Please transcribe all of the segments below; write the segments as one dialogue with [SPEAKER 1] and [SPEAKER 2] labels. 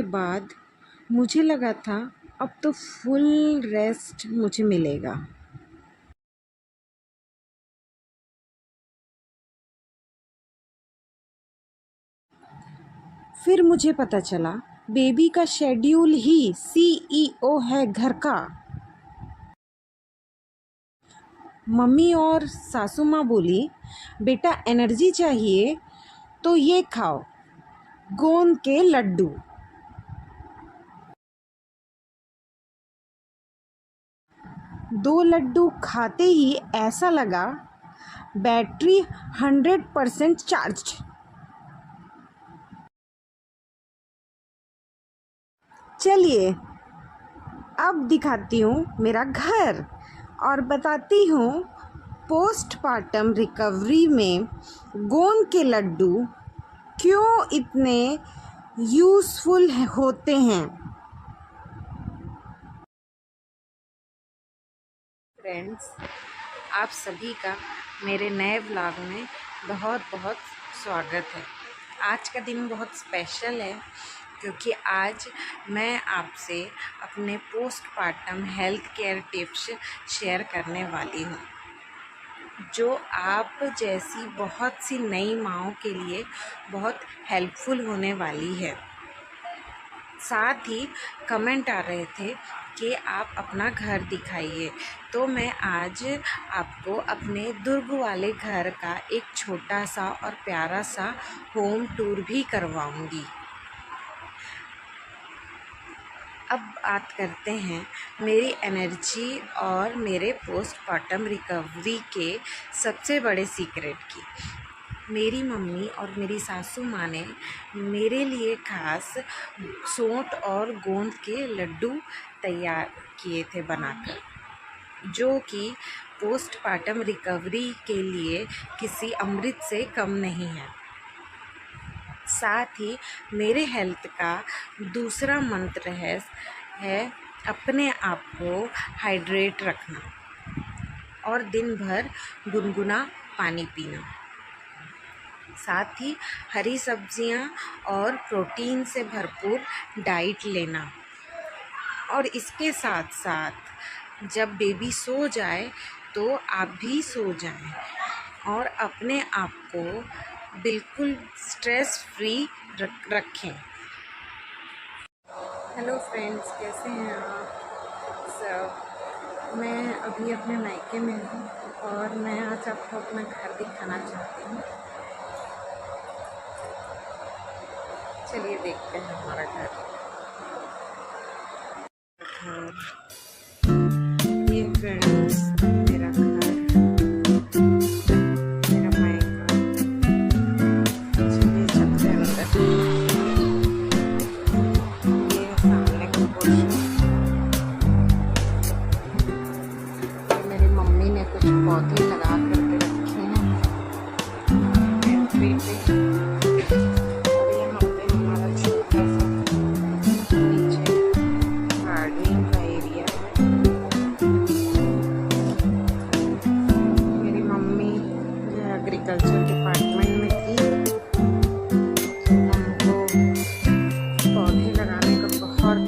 [SPEAKER 1] के बाद मुझे लगा था अब तो फुल रेस्ट मुझे मिलेगा। फिर मुझे पता चला बेबी का शेड्यूल ही सीईओ है घर का। मम्मी और सासू माँ बोली, बेटा एनर्जी चाहिए तो ये खाओ, गोंद के लड्डू। दो लड्डू खाते ही ऐसा लगा बैटरी 100% चार्ज। चलिए अब दिखाती हूँ मेरा घर और बताती हूँ पोस्टपार्टम रिकवरी में गोंद के लड्डू क्यों इतने यूज़फुल होते हैं। फ्रेंड्स, आप सभी का मेरे नए व्लॉग में बहुत बहुत स्वागत है। आज का दिन बहुत स्पेशल है क्योंकि आज मैं आपसे अपने postpartum health care tips share करने वाली हूँ, जो आप जैसी बहुत सी नई माँओं के लिए बहुत हेल्पफुल होने वाली है। साथ ही कमेंट आ रहे थे कि आप अपना घर दिखाइए, तो मैं आज आपको अपने दुर्ग वाले घर का एक छोटा सा और प्यारा सा होम टूर भी करवाऊंगी। अब बात करते हैं मेरी एनर्जी और मेरे पोस्टपार्टम रिकवरी के सबसे बड़े सीक्रेट की। मेरी मम्मी और मेरी सासू माँ ने मेरे लिए खास सौंठ और गोंद के लड्डू तैयार किए थे बनाकर, जो कि पोस्टपार्टम रिकवरी के लिए किसी अमृत से कम नहीं है। साथ ही मेरे हेल्थ का दूसरा मंत्र है अपने आप को हाइड्रेट रखना और दिन भर गुनगुना पानी पीना। साथ ही हरी सब्जियां और प्रोटीन से भरपूर डाइट लेना। और इसके साथ साथ जब बेबी सो जाए तो आप भी सो जाएं और अपने आप को बिल्कुल स्ट्रेस फ्री रखें। हेलो फ्रेंड्स, कैसे हैं आप सब। मैं अभी अपने मायके में हूँ और मैं आज आपको अपना घर दिखाना चाहती हूँ। चलिए देखते हैं हमारा घर। ये फ्रेंड्स मेरा घर, मेरा मायका। चलिए चलते हैं अंदर। ये सामने का पोर्शन। मेरी मम्मी ने कुछ पौधे लगा करके रखे हैं एंट्री पे। एग्रीकल्चर डिपार्टमेंट में थी, हमको पौधे लगाने का बहुत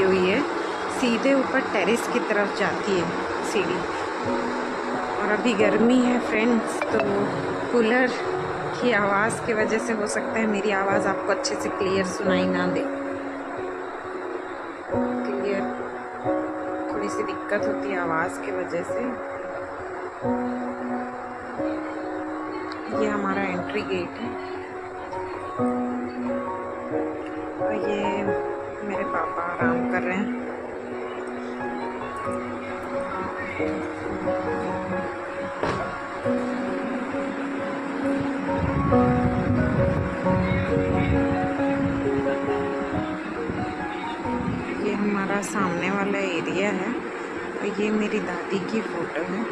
[SPEAKER 1] हुई है, सीधे ऊपर टेरेस की तरफ जाती है सीढ़ी। और अभी गर्मी है फ्रेंड्स, तो कूलर की आवाज़ की वजह से हो सकता है मेरी आवाज़ आपको अच्छे से क्लियर सुनाई ना दे। क्लियर थोड़ी सी दिक्कत होती है आवाज़ की वजह से। ये हमारा एंट्री गेट है और ये मेरे पापा आराम कर रहे हैं। ये हमारा सामने वाला एरिया है और ये मेरी दादी की फ़ोटो है।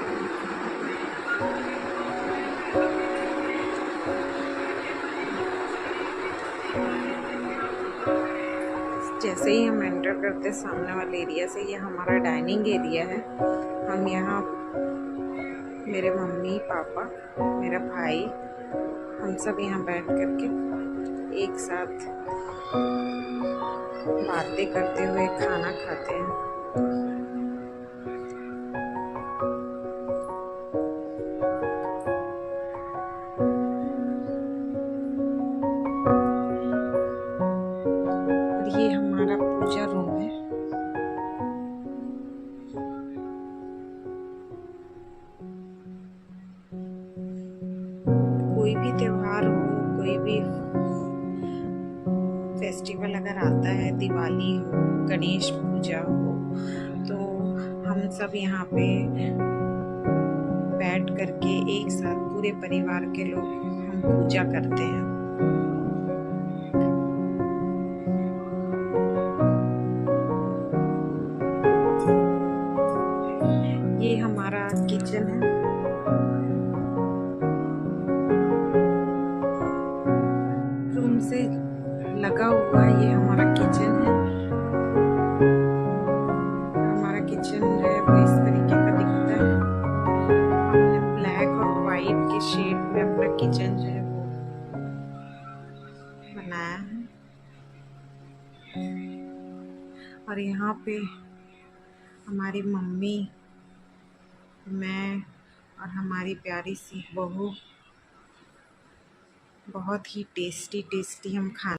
[SPEAKER 1] जैसे ही हम एंटर करते सामने वाले एरिया से, ये हमारा डाइनिंग एरिया है। हम यहाँ मेरे मम्मी पापा, मेरा भाई, हम सब यहाँ बैठ करके एक साथ बातें करते हुए खाना खाते हैं। और ये हमारा पूजा रूम है। कोई भी त्योहार हो, कोई भी फेस्टिवल अगर आता है, दिवाली हो, गणेश पूजा हो, तो हम सब यहाँ पे बैठ करके एक साथ पूरे परिवार के लोग हम पूजा करते हैं। ये हमारा किचन है। रूम से लगा हुआ ये हमारा किचन है। हमारा किचन जो है वो इस तरीके का दिखता है। हमने ब्लैक और वाइट के शेड में अपना किचन जो है वो बनाया है। और यहाँ पे हमारी मम्मी, मैं और हमारी प्यारी सी बहू बहुत ही टेस्टी हम खाना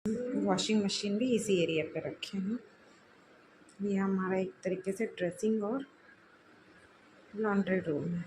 [SPEAKER 1] वॉशिंग मशीन भी इसी एरिया पे रखे हैं। ये हमारा एक तरीके से ड्रेसिंग और लॉन्ड्री रूम है।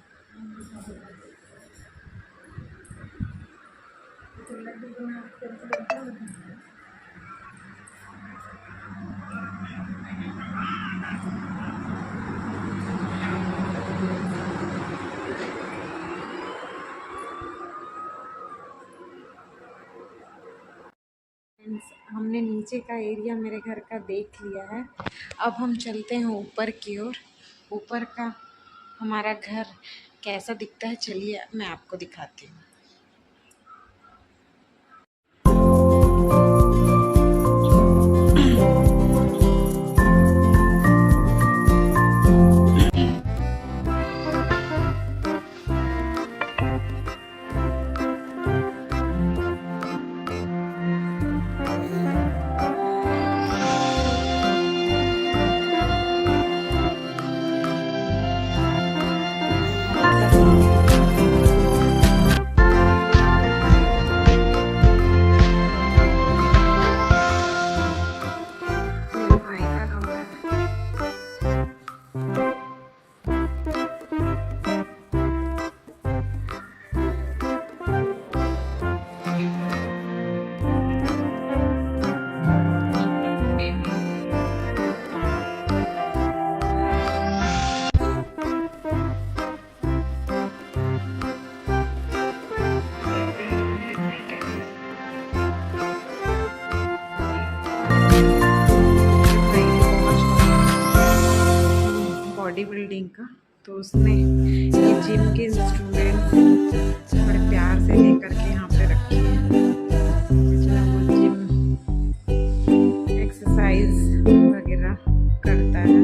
[SPEAKER 1] हमने नीचे का एरिया मेरे घर का देख लिया है। अब हम चलते हैं ऊपर की ओर। ऊपर का हमारा घर कैसा दिखता है, चलिए मैं आपको दिखाती हूँ। बॉडी बिल्डिंग का, तो उसने ये जिम के इंस्ट्रूमेंट्स बड़े प्यार से लेकर के यहाँ पे रखे हैं, जिसमें वो जिम एक्सरसाइज वगैरह करता है।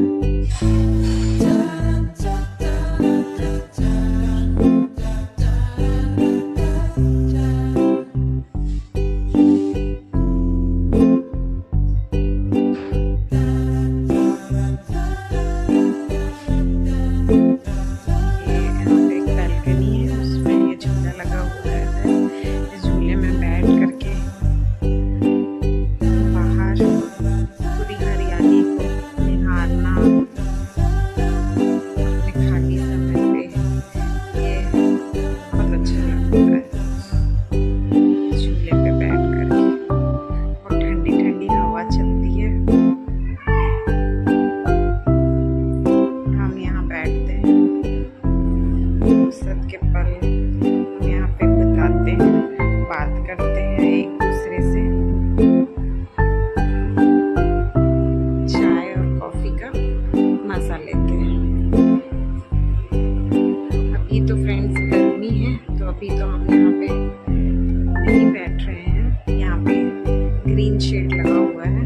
[SPEAKER 1] अभी तो हम यहाँ पे नहीं बैठ रहे हैं, यहाँ पे ग्रीन शेड लगा हुआ है,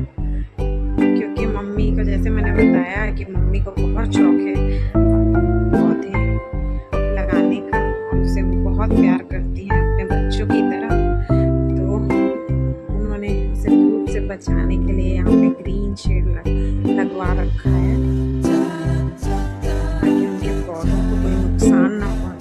[SPEAKER 1] क्योंकि मम्मी को, जैसे मैंने बताया कि मम्मी को बहुत शौक है पौधे लगाने का, उसे बहुत प्यार करती हैं अपने बच्चों की तरह। तो उन्होंने उसे धूप से बचाने के लिए यहाँ पे ग्रीन शेड लगवा रखा है, ताकि उनके पौधों को कोई नुकसान ना पहुँचे।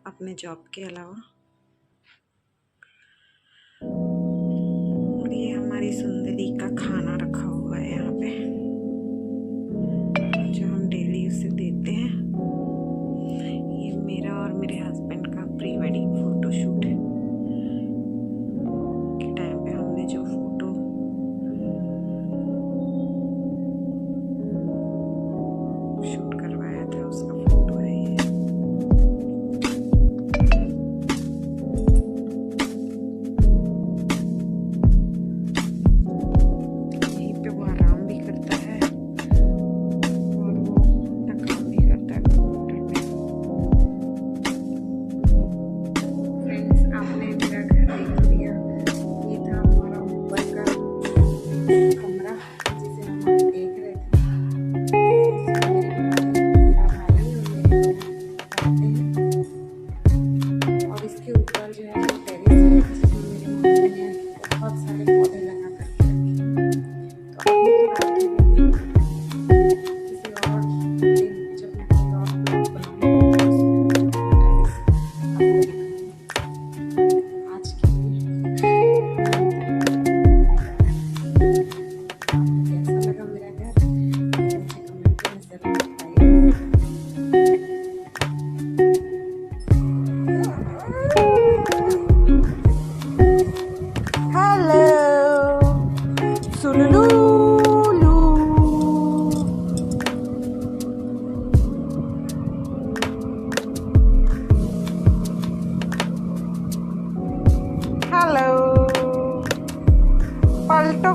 [SPEAKER 1] अपने जॉब के अलावा। और ये हमारी सुंदरी का खाना रखा हुआ है यहाँ पे, जो हम डेली उसे देते हैं। ये मेरा और मेरे हस्बैंड का प्री वेडिंग फोटो शूट है के टाइम पे हमने जो फोटो शूट करवाया था, उसका फोटो है ये। हेलो, पलटो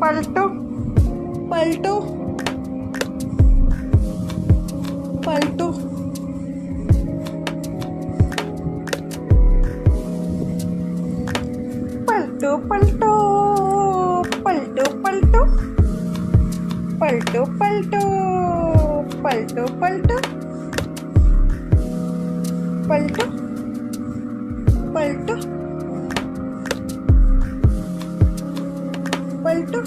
[SPEAKER 1] पलटो पलटो पलटो। पलटो पलटो पलटो पलटो पलटो पलटो पलटो पलटो पलटो पलटो पलटो।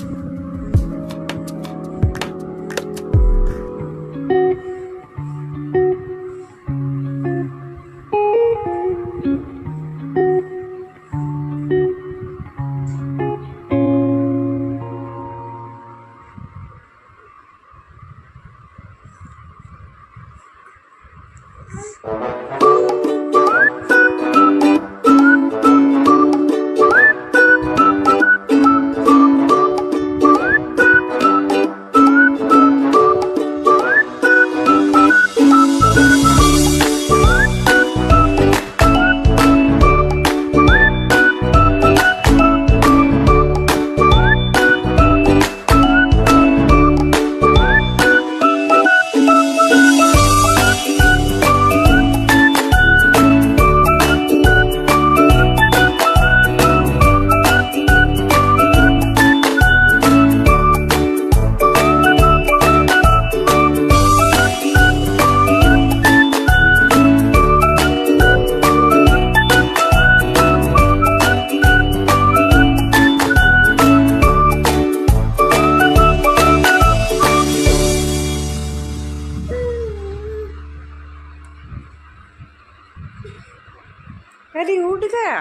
[SPEAKER 1] अरे उठ गया।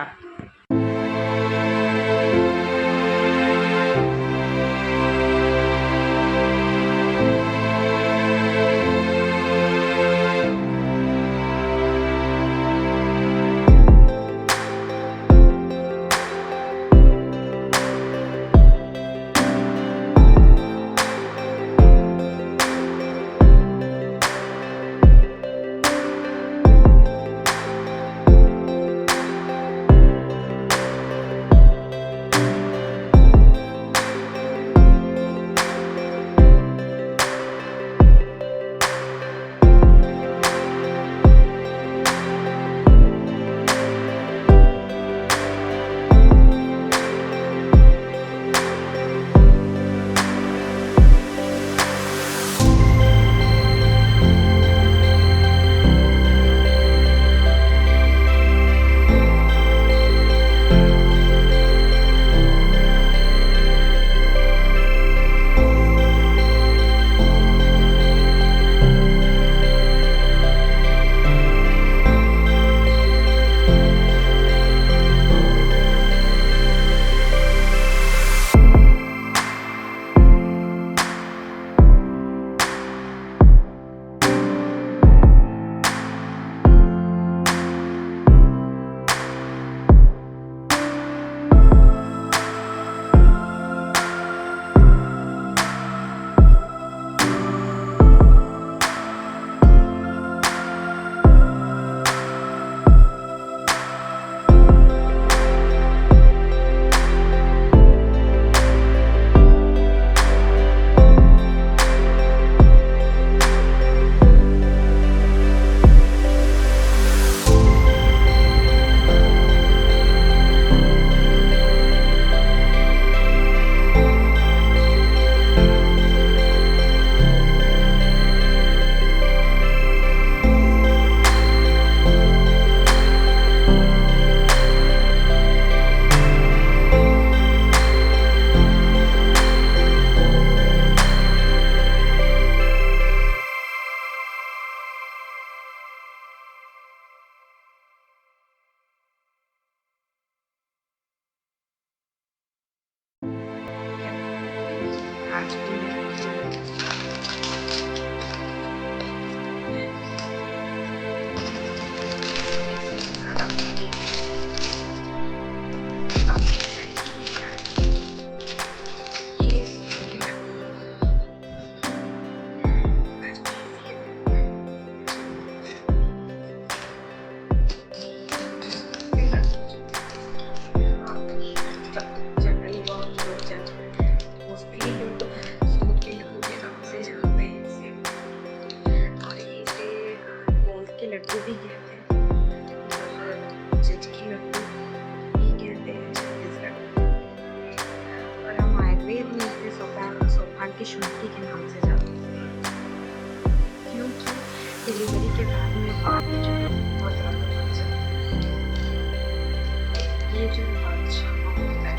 [SPEAKER 1] ये जो बादशाह होता है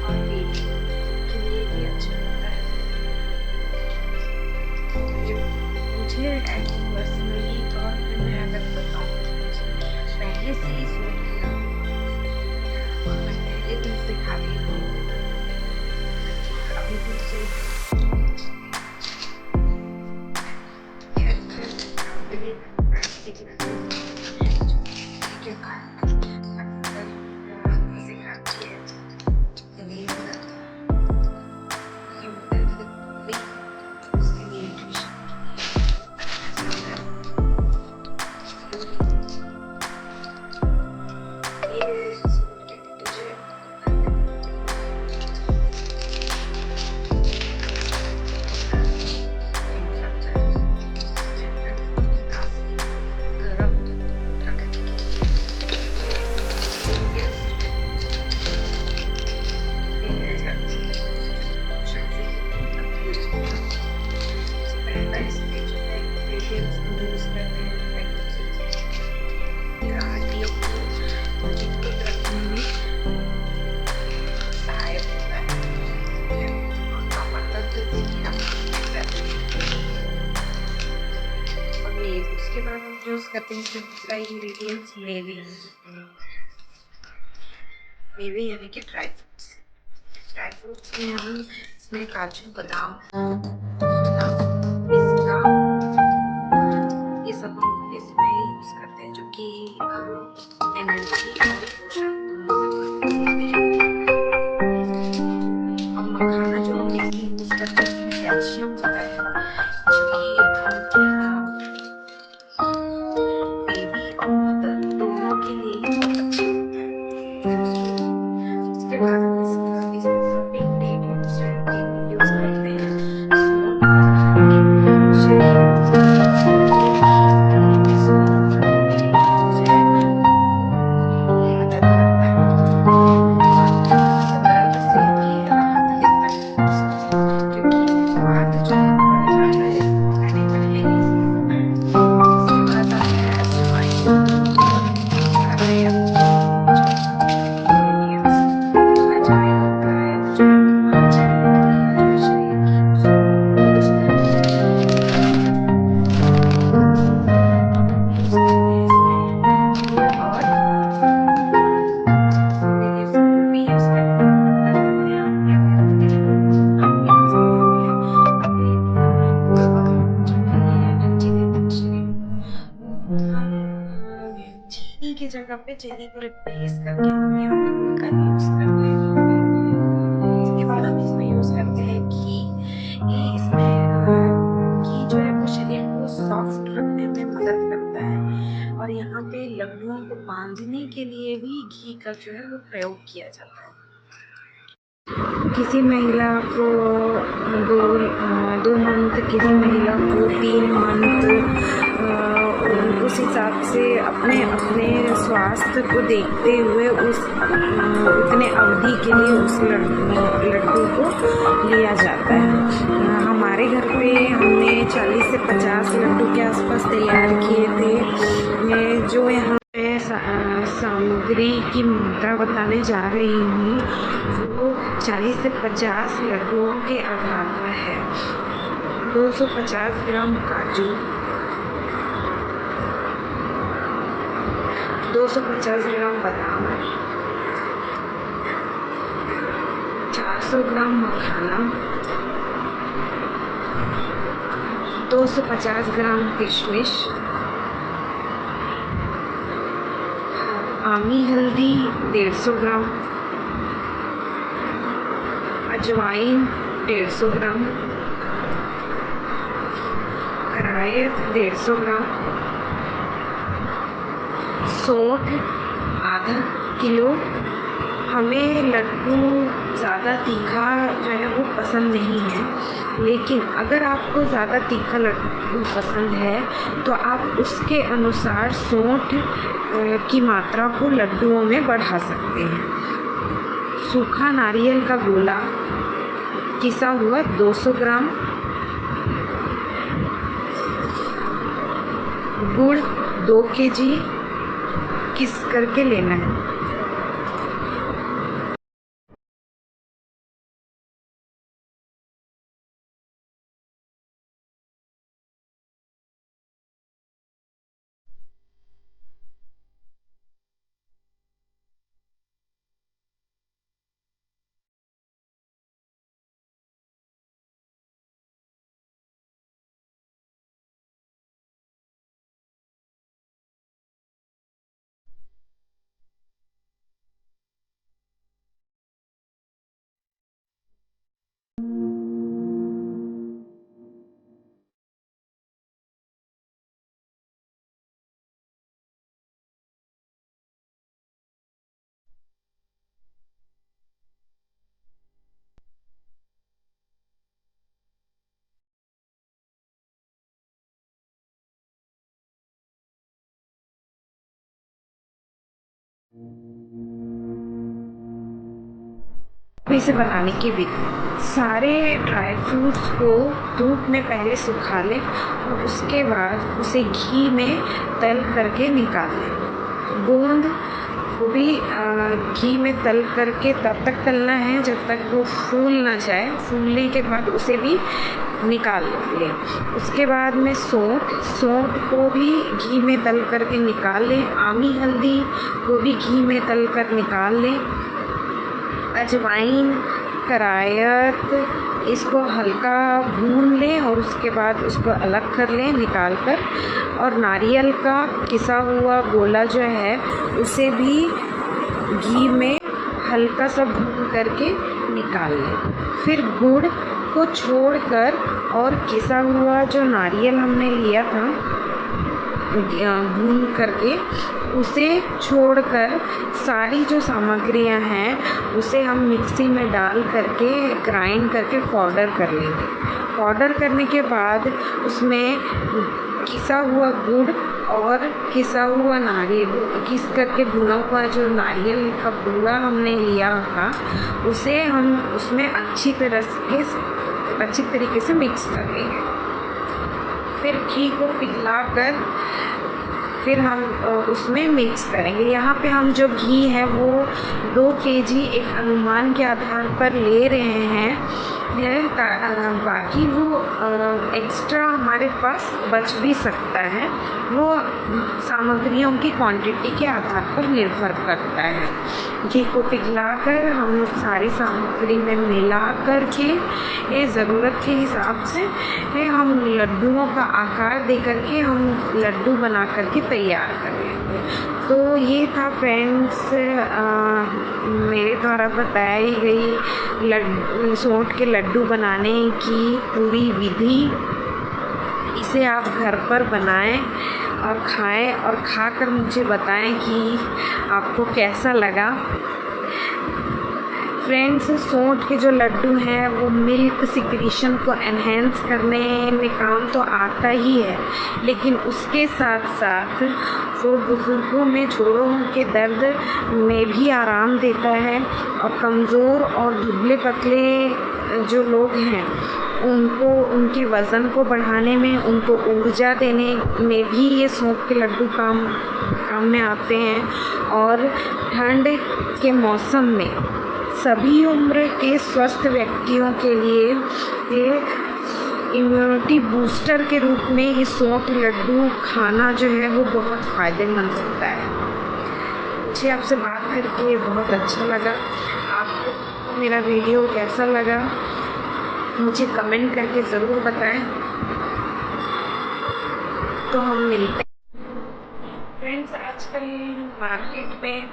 [SPEAKER 1] और बेटी के लिए भी अच्छा होता है। मुझे पर्सनली तौर पे मैं अगर बताऊँ तो मुझे पहले से ही सूट किया और मैं पहले दिन से खा रही हूँ। अभी भी उसके बाद हम यूज करते हैं दूसरा इंग्रेडिएंट्स मेवे यानी कि ड्राई फ्रूट्स में हम इसमें काजू बादाम पिस्ता ये सब हम इसमें यूज करते हैं जो कि एनर्जी और पोषण और मखाना जो हम इसमें यूज करते हैं उसमें कैल्शियम होता है जो कि बेबी और मदर दोनों के लिए ही बहुत अच्छा होता है। उसके बाद हम इसमें सब इंग्रेडिएंट्स यूज करते हैं। शरीर में सोना बढ़ने में मुझे मदद करता है और दर्द से भी राहत देता है क्योंकि बात जो बढ़ जाता है मैंने पहले ही उसके बाद आता है अजवाइन अजवाइन होता है अजवाइन शरीर चीनी की जगह पे चीनी को रिप्लेस करके हम यहाँ पे गुड़ का यूज करते हैं। इसके बाद हम इसमें यूज करते हैं घी। ये इसमें घी जो है वो शरीर को सॉफ्ट रखने में मदद करता है और यहाँ पे लड्डुओं को बांधने के लिए भी घी का जो है वो प्रयोग किया जाता है। किसी महिला को दो मंथ, किसी महिला को 3 मंथ, उस हिसाब से अपने अपने स्वास्थ्य को देखते हुए उतने अवधि के लिए उस लड्डू को लिया जाता है। हमारे घर पे हमने 40 से 50 लड्डू के आसपास तैयार किए थे। जो यहाँ सामग्री की मात्रा बताने जा रही हूँ वो 40 से 50 लड्डुओं के अलावा है। 250 ग्राम काजू, 250 ग्राम बादाम, 400 ग्राम मखाना, 250 ग्राम किशमिश, आमी हल्दी 150 ग्राम, अजवाइन 150 ग्राम, करायत 150 ग्राम, सौंठ आधा किलो। हमें लड्डू ज़्यादा तीखा जो है वो पसंद नहीं है, लेकिन अगर आपको ज़्यादा तीखा लड्डू पसंद है तो आप उसके अनुसार सौंठ की मात्रा को लड्डुओं में बढ़ा सकते हैं। सूखा नारियल का गोला किसा हुआ 200 ग्राम, गुड़ 2 kg किस करके लेना है, इसे बनाने की विधि, सारे ड्राई फ्रूट्स को धूप में पहले सुखा लें और उसके बाद उसे घी में तल करके निकाल लें। गोंद को भी घी में तल करके तब तक तलना है जब तक वो फूल ना जाए। फूलने के बाद उसे भी निकाल लें। उसके बाद में सौंठ को भी घी में तल करके निकाल लें। आमी हल्दी को भी घी में तल कर निकाल लें। अजवाइन, करायत, इसको हल्का भून लें और उसके बाद उसको अलग कर लें निकाल कर। और नारियल का किसा हुआ गोला जो है उसे भी घी में हल्का सा भून करके निकाल लें। फिर गुड़ को छोड़कर और किसा हुआ जो नारियल हमने लिया था भून करके उसे छोड़कर सारी जो सामग्रियां हैं उसे हम मिक्सी में डाल करके ग्राइंड करके पाउडर कर लेंगे। पाउडर करने के बाद उसमें किसा हुआ गुड़ और किसा हुआ नारियल, किस करके भुना हुआ जो नारियल का बूरा हमने लिया था उसे हम उसमें अच्छी तरीके से मिक्स कर लेंगे। फिर घी को पिघलाकर फिर हम उसमें मिक्स करेंगे। यहाँ पे हम जो घी है वो 2 केजी एक अनुमान के आधार पर ले रहे हैं। बाकी वो एक्स्ट्रा हमारे पास बच भी सकता है, वो सामग्रियों की क्वांटिटी के आधार पर निर्भर करता है। घी को पिघलाकर हम सारी सामग्री में मिला कर के ज़रूरत के हिसाब से हम लड्डुओं का आकार दे करके हम लड्डू बना करके तैयार कर लेंगे। तो ये था फ्रेंड्स मेरे द्वारा बताई गई सौंठ के लड्डू बनाने की पूरी विधि। इसे आप घर पर बनाएं और खाएं और खाकर मुझे बताएं कि आपको कैसा लगा। फ्रेंड्स, सौंठ के जो लड्डू हैं वो मिल्क सिक्रीशन को एनहेंस करने में काम तो आता ही है, लेकिन उसके साथ साथ वो बुजुर्गों में जोड़ों के दर्द में भी आराम देता है और कमज़ोर और दुबले पतले जो लोग हैं उनको उनके वज़न को बढ़ाने में, उनको ऊर्जा देने में भी ये सौंठ के लड्डू काम में आते हैं। और ठंड के मौसम में सभी उम्र के स्वस्थ व्यक्तियों के लिए ये इम्यूनिटी बूस्टर के रूप में ये सौंठ लड्डू खाना जो है वो बहुत फ़ायदेमंद होता है। मुझे आपसे बात करके बहुत अच्छा लगा। आपको मेरा वीडियो कैसा लगा मुझे कमेंट करके ज़रूर बताएं। तो हम मिलते हैं। फ्रेंड्स, आजकल मार्केट में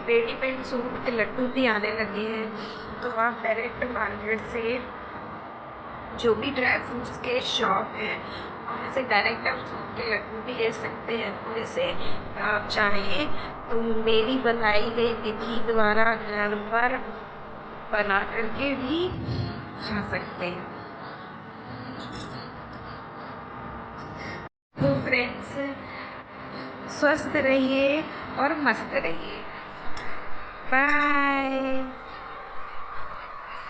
[SPEAKER 1] रेडीमेड सौंठ के लड्डू भी आने लगे हैं, तो आप डायरेक्ट मार्केट से जो भी ड्राई फ्रूट्स के शॉप हैं वहाँ से डायरेक्ट आप सौंठ के लड्डू भी ले सकते हैं। जैसे आप चाहें तो मेरी बनाई गई विधि द्वारा घर पर बना करके भी खा सकते हैं। तो फ्रेंड्स, स्वस्थ रहिए और मस्त रहिए। बाय।